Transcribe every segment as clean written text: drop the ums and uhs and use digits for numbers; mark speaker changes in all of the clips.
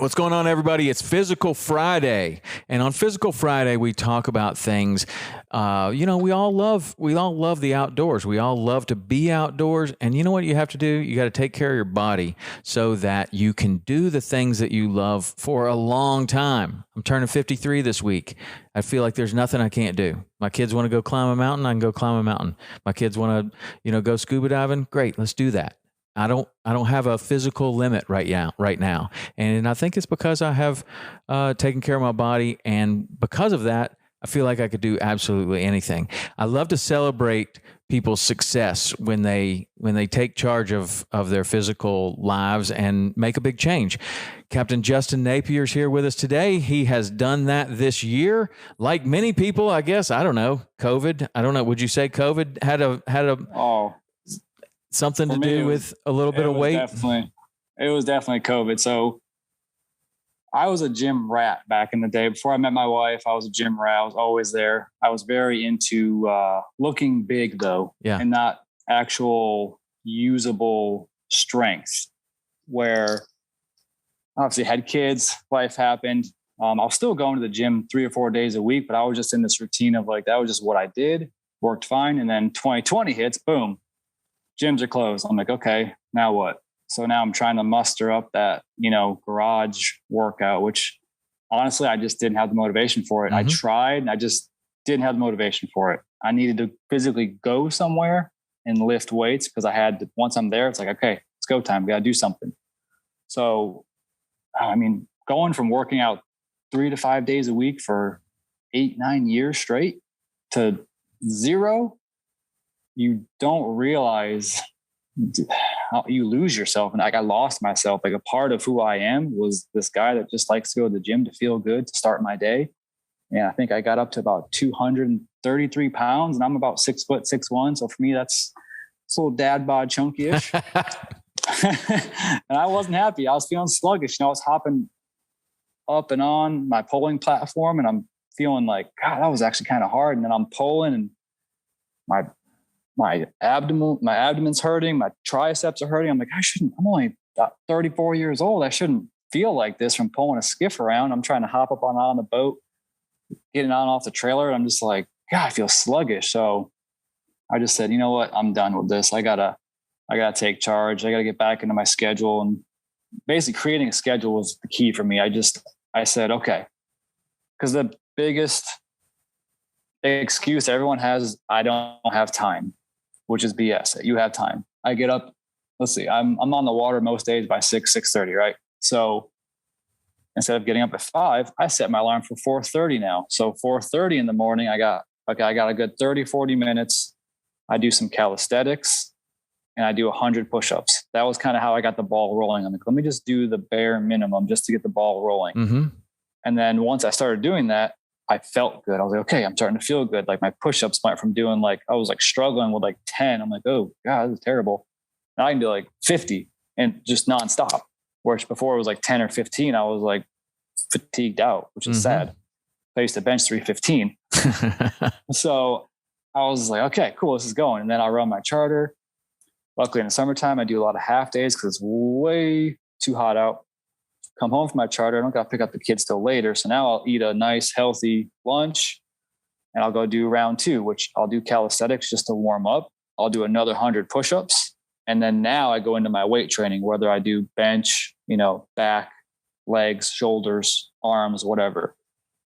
Speaker 1: What's going on, everybody? It's Physical Friday, and on Physical Friday, we talk about things. We all love the outdoors. We all love to be outdoors, and you know what you have to do? You got to take care of your body so that you can do the things that you love for a long time. I'm turning 53 this week. I feel like there's nothing I can't do. My kids want to go climb a mountain, I can go climb a mountain. My kids want to, go scuba diving. Great, let's do that. I don't have a physical limit right now. And I think it's because I have taken care of my body. And because of that, I feel like I could do absolutely anything. I love to celebrate people's success when they take charge of their physical lives and make a big change. Captain Justin Napier's here with us today. He has done that this year. Like many people, I guess, I don't know, COVID. I don't know. Would you say COVID had a something to do with a little bit of weight?
Speaker 2: It was definitely COVID. So I was a gym rat back in the day. Before I met my wife, I was a gym rat. I was always there. I was very into looking big, though, and not actual usable strength. Where obviously had kids, life happened. I was still going to the gym 3 or 4 days a week, but I was just in this routine of that was just what I did, worked fine. And then 2020 hits, boom. Gyms are closed. I'm like, okay, now what? So now I'm trying to muster up that, garage workout, which honestly, I just didn't have the motivation for it. Mm-hmm. I tried and I just didn't have the motivation for it. I needed to physically go somewhere and lift weights because once I'm there, it's like, okay, it's go time. We got to do something. So, going from working out 3 to 5 days a week for 8-9 years straight to 0, you don't realize how you lose yourself. And I lost myself. Like a part of who I am was this guy that just likes to go to the gym to feel good, to start my day. And I think I got up to about 233 pounds and I'm about 6'6'1". So for me, that's a little dad bod chunky-ish. And I wasn't happy. I was feeling sluggish. I was hopping up and on my pulling platform and I'm feeling like, God, that was actually kind of hard. And then I'm pulling and my abdomen's hurting, my triceps are hurting. I'm like, I'm only 34 years old. I shouldn't feel like this from pulling a skiff around. I'm trying to hop up on the boat, getting on off the trailer. And I'm just like, God, I feel sluggish. So I just said, you know what? I'm done with this. I gotta take charge. I gotta get back into my schedule. And basically creating a schedule was the key for me. I said, okay. Because the biggest excuse everyone has is I don't have time, which is BS. You have time. I get up, let's see, I'm on the water most days by 6:30, right? So instead of getting up at 5, I set my alarm for 4:30 now. So 4:30 in the morning, I got a good 30, 40 minutes. I do some calisthenics and I do 100 push-ups. That was kind of how I got the ball rolling. I'm like, let me just do the bare minimum just to get the ball rolling. Mm-hmm. And then once I started doing that, I felt good. I was like, okay, I'm starting to feel good. Like my push-ups went from doing I was struggling with 10. I'm like, oh God, this is terrible. Now I can do 50 and just nonstop. Whereas before it was 10 or 15, I was fatigued out, which is sad. I used to bench 315. So I was like, okay, cool, this is going. And then I run my charter. Luckily in the summertime, I do a lot of half days because it's way too hot out. Come home from my charter. I don't got to pick up the kids till later. So now I'll eat a nice, healthy lunch and I'll go do round 2, which I'll do calisthenics just to warm up. I'll do another 100 push-ups. And then now I go into my weight training, whether I do bench, back, legs, shoulders, arms, whatever.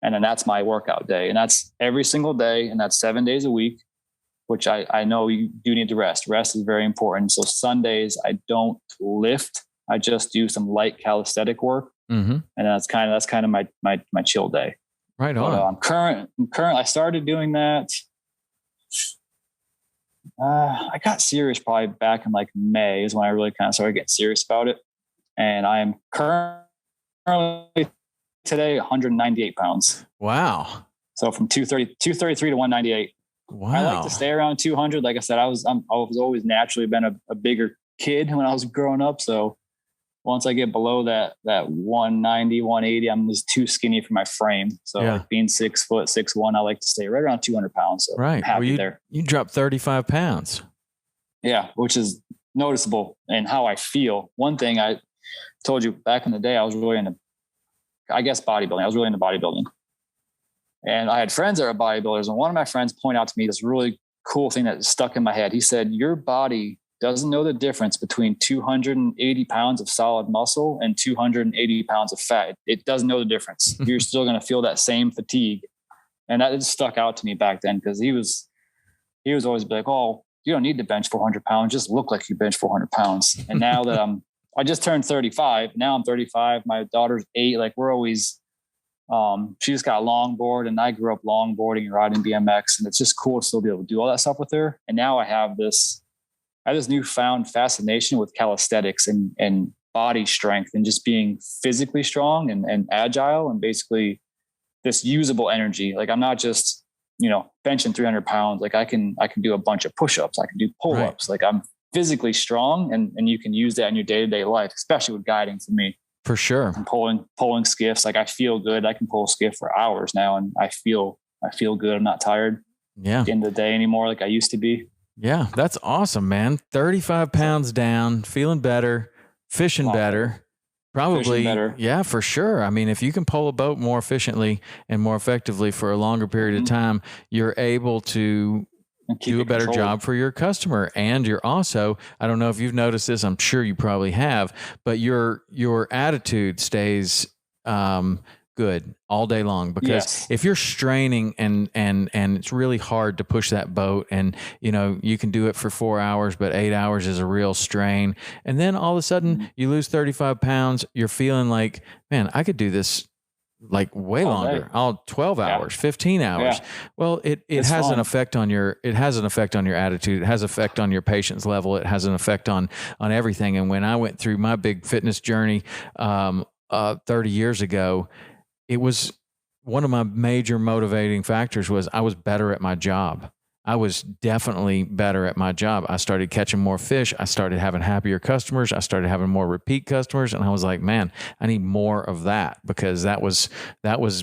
Speaker 2: And then that's my workout day. And that's every single day. And that's 7 days a week, which I know you do need to rest. Rest is very important. So Sundays, I don't lift. I just do some light calisthenic work, and that's kind of my chill day.
Speaker 1: Right on.
Speaker 2: But, I'm current. I started doing that. I got serious probably back in May is when I really kind of started getting serious about it. And I am currently today 198 pounds.
Speaker 1: Wow.
Speaker 2: So from 233 to 198.
Speaker 1: Wow.
Speaker 2: I like to stay around 200. Like I said, I was always naturally been a bigger kid when I was growing up. So once I get below that 190, 180, I'm just too skinny for my frame. So being 6 foot, 6'1", I like to stay right around 200 pounds. So
Speaker 1: right.
Speaker 2: I'm happy there.
Speaker 1: You dropped 35 pounds.
Speaker 2: Yeah, which is noticeable in how I feel. One thing I told you back in the day, I was really into I guess bodybuilding. I was really into bodybuilding. And I had friends that were bodybuilders. And one of my friends pointed out to me this really cool thing that stuck in my head. He said, your body doesn't know the difference between 280 pounds of solid muscle and 280 pounds of fat. It doesn't know the difference. You're still going to feel that same fatigue. And that just stuck out to me back then, because he was always like, oh, you don't need to bench 400 pounds. Just look like you bench 400 pounds. And now that I just turned 35. Now I'm 35. My daughter's 8. Like, we're always, she just got a longboard, and I grew up longboarding and riding BMX, and it's just cool to still be able to do all that stuff with her. And now I have this newfound fascination with calisthenics and body strength, and just being physically strong and agile, and basically this usable energy. Like, I'm not just, benching 300 pounds. Like, I can do a bunch of push-ups. I can do pull-ups.
Speaker 1: Right.
Speaker 2: Like, I'm physically strong, and you can use that in your day-to-day life, especially with guiding for me.
Speaker 1: For sure.
Speaker 2: And pulling skiffs. Like, I feel good. I can pull a skiff for hours now, and I feel good. I'm not tired at the end of the day anymore like I used to be.
Speaker 1: Yeah, that's awesome, man. 35 pounds down, feeling better, fishing better. Probably. Fishing better. Yeah, for sure. I mean, if you can pull a boat more efficiently and more effectively for a longer period of time, you're able to do a better job for your customer. And you're also, I don't know if you've noticed this, I'm sure you probably have, but your attitude stays good all day long, because if you're straining and it's really hard to push that boat, and you can do it for 4 hours, but 8 hours is a real strain. And then all of a sudden you lose 35 pounds. You're feeling like, man, I could do this like way longer. 12 hours, 15 hours. Yeah. Well, it has an effect on your attitude. It has an effect on your patience level. It has an effect on everything. And when I went through my big fitness journey 30 years ago, it was one of my major motivating factors was I was better at my job. I was definitely better at my job. I started catching more fish. I started having happier customers. I started having more repeat customers. And I was like, man, I need more of that, because that was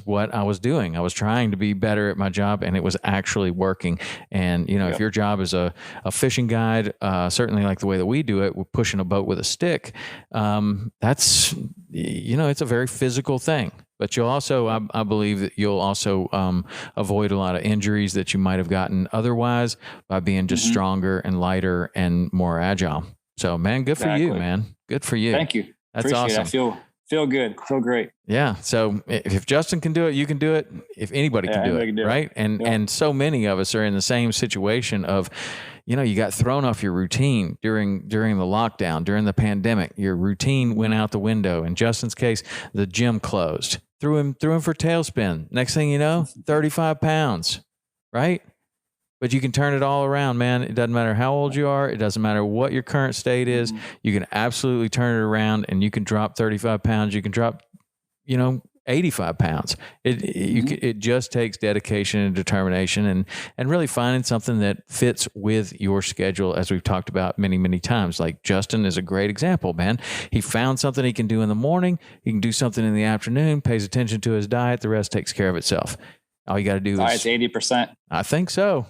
Speaker 1: what I was doing. I was trying to be better at my job, and it was actually working. And, if your job is a fishing guide, certainly like the way that we do it, we're pushing a boat with a stick. That's, it's a very physical thing. But you'll also, I believe that you'll also avoid a lot of injuries that you might have gotten otherwise by being just stronger and lighter and more agile. So, man, good for you, man. Good for you.
Speaker 2: Thank you.
Speaker 1: That's
Speaker 2: Appreciate
Speaker 1: awesome.
Speaker 2: It. I feel good. Feel great.
Speaker 1: Yeah. So if Justin can do it, you can do it. If anybody can do it, right? And so many of us are in the same situation of, you got thrown off your routine during the lockdown, during the pandemic. Your routine went out the window. In Justin's case, the gym closed. Threw him for tailspin. Next thing you know, 35 pounds, right? But you can turn it all around, man. It doesn't matter how old you are. It doesn't matter what your current state is. You can absolutely turn it around, and you can drop 35 pounds. You can drop, 85 pounds. It just takes dedication and determination, and really finding something that fits with your schedule, as we've talked about many, many times. Like Justin is a great example, man. He found something he can do in the morning. He can do something in the afternoon, pays attention to his diet. The rest takes care of itself. All you got to do is
Speaker 2: 80%.
Speaker 1: I think so.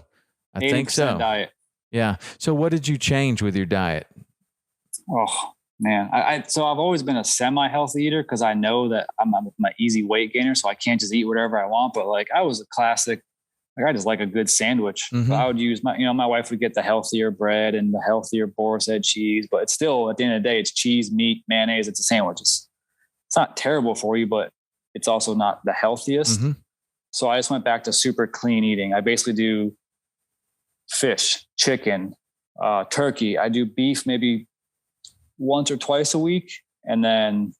Speaker 1: I think so.
Speaker 2: Diet.
Speaker 1: Yeah. So what did you change with your diet?
Speaker 2: Oh, man. So I've always been a semi-healthy eater, because I know that I'm an easy weight gainer, so I can't just eat whatever I want. But like, I was a classic, I just like a good sandwich. So I would use my wife would get the healthier bread and the healthier Boar's Head cheese, but it's still, at the end of the day, it's cheese, meat, mayonnaise. It's a sandwich. It's not terrible for you, but it's also not the healthiest. So I just went back to super clean eating. I basically do fish, chicken, turkey. I do beef maybe once or twice a week, and then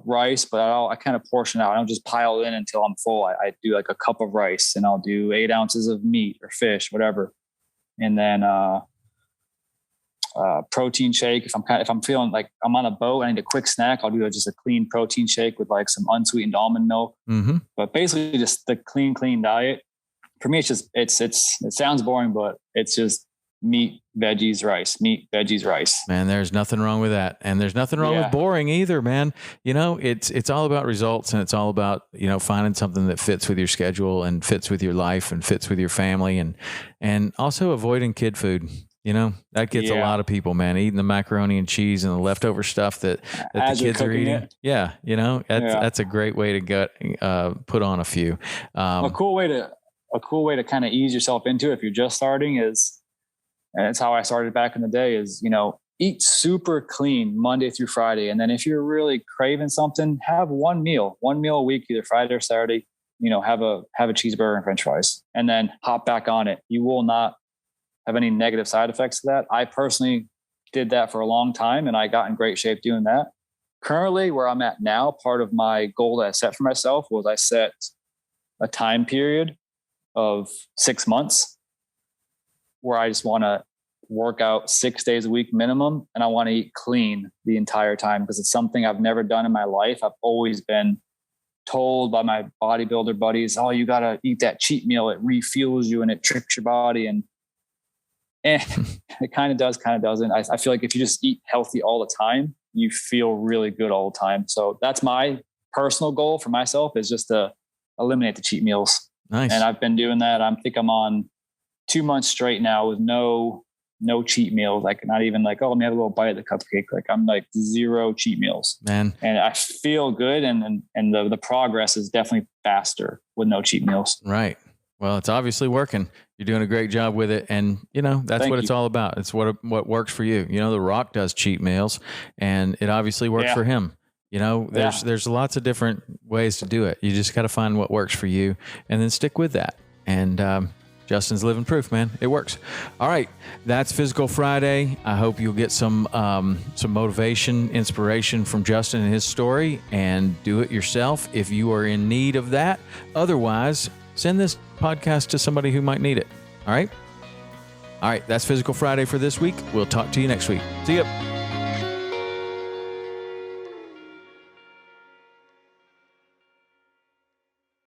Speaker 2: rice, but I kind of portion out. I don't just pile in until I'm full. I do like a cup of rice, and I'll do 8 ounces of meat or fish, whatever, and then protein shake. If I'm feeling like I'm on a boat, I need a quick snack, I'll do just a clean protein shake with like some unsweetened almond milk. But basically, just the clean diet. For me, it's just it sounds boring, but it's just meat, veggies, rice, meat, veggies, rice.
Speaker 1: Man, there's nothing wrong with that. And there's nothing wrong with boring either, man. It's all about results, and it's all about, finding something that fits with your schedule and fits with your life and fits with your family, and also avoiding kid food. You know, that gets a lot of people, man, eating the macaroni and cheese and the leftover stuff that the kids are eating. It. Yeah. You know, that's a great way to get, put on a few.
Speaker 2: A cool way to kind of ease yourself into it if you're just starting is, and it's how I started back in the day, is, you know, eat super clean Monday through Friday. And then if you're really craving something, have one meal a week, either Friday or Saturday, you know, have a cheeseburger and French fries, and then hop back on it. You will not have any negative side effects to that. I personally did that for a long time, and I got in great shape doing that. Currently, where I'm at now, part of my goal that I set for myself was I set a time period of 6 months where I just want to work out 6 days a week minimum, and I want to eat clean the entire time, because it's something I've never done in my life. I've always been told by my bodybuilder buddies, oh, you got to eat that cheat meal. It refuels you and it tricks your body. And it kind of does, kind of doesn't. I feel like if you just eat healthy all the time, you feel really good all the time. So that's my personal goal for myself, is just to eliminate the cheat meals.
Speaker 1: Nice.
Speaker 2: And I've been doing that. I think I'm on 2 months straight now with no cheat meals. Like, not even like, oh, let me have a little bite of the cupcake. Like, I'm like 0 cheat meals,
Speaker 1: man.
Speaker 2: And I feel good. And the progress is definitely faster with no cheat meals.
Speaker 1: Right. Well, it's obviously working. You're doing a great job with it. And, you know, that's what it's all about. It's what works for you. You know, The Rock does cheat meals, and it obviously works for him. You know, there's lots of different ways to do it. You just got to find what works for you and then stick with that. And Justin's living proof, man. It works. All right. That's Physical Friday. I hope you'll get some motivation, inspiration from Justin and his story, and do it yourself if you are in need of that. Otherwise, send this podcast to somebody who might need it. All right. That's Physical Friday for this week. We'll talk to you next week. See ya.